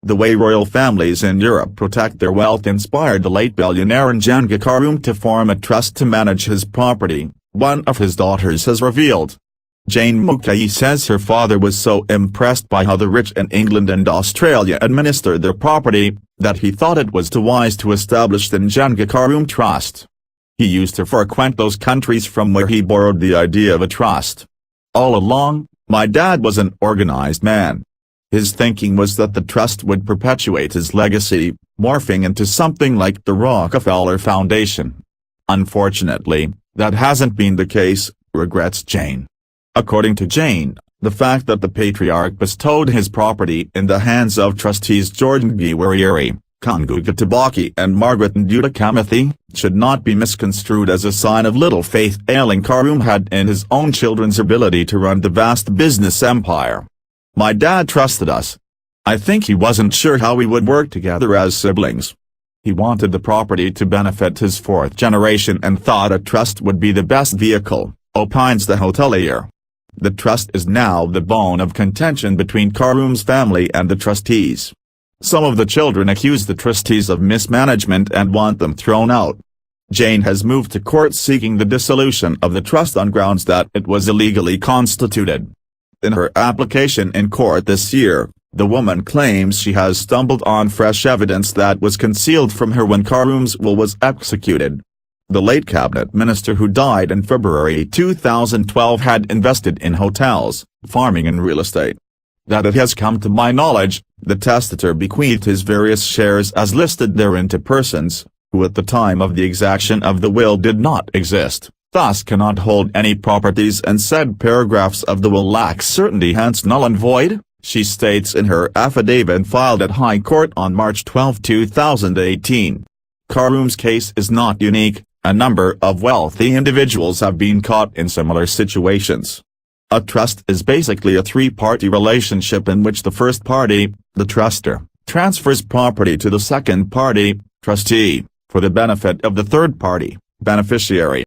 The way royal families in Europe protect their wealth inspired the late billionaire Njenga Karume to form a trust to manage his property, one of his daughters has revealed. Jane Mukai says her father was so impressed by how the rich in England and Australia administer their property, that he thought it was too wise to establish the Njenga Karume Trust. He used to frequent those countries from where he borrowed the idea of a trust. All along, my dad was an organized man. His thinking was that the trust would perpetuate his legacy, morphing into something like the Rockefeller Foundation. Unfortunately, that hasn't been the case, regrets Jane. According to Jane, the fact that the patriarch bestowed his property in the hands of trustees George Ngiwiriri, Kanguka Tabaki and Margaret Nduta Kamathi, should not be misconstrued as a sign of little faith ailing Karume had in his own children's ability to run the vast business empire. My dad trusted us. I think he wasn't sure how we would work together as siblings. He wanted the property to benefit his fourth generation and thought a trust would be the best vehicle, opines the hotelier. The trust is now the bone of contention between Karume's family and the trustees. Some of the children accuse the trustees of mismanagement and want them thrown out. Jane has moved to court seeking the dissolution of the trust on grounds that it was illegally constituted. In her application in court this year, the woman claims she has stumbled on fresh evidence that was concealed from her when Karume's will was executed. The late cabinet minister who died in February 2012 had invested in hotels, farming and real estate. That it has come to my knowledge, the testator bequeathed his various shares as listed therein to persons, who at the time of the exaction of the will did not exist, thus cannot hold any properties, and said paragraphs of the will lack certainty, hence null and void, she states in her affidavit filed at High Court on March 12, 2018. Karume's case is not unique. A number of wealthy individuals have been caught in similar situations. A trust is basically a three-party relationship in which the first party, the truster, transfers property to the second party, trustee, for the benefit of the third party, beneficiary.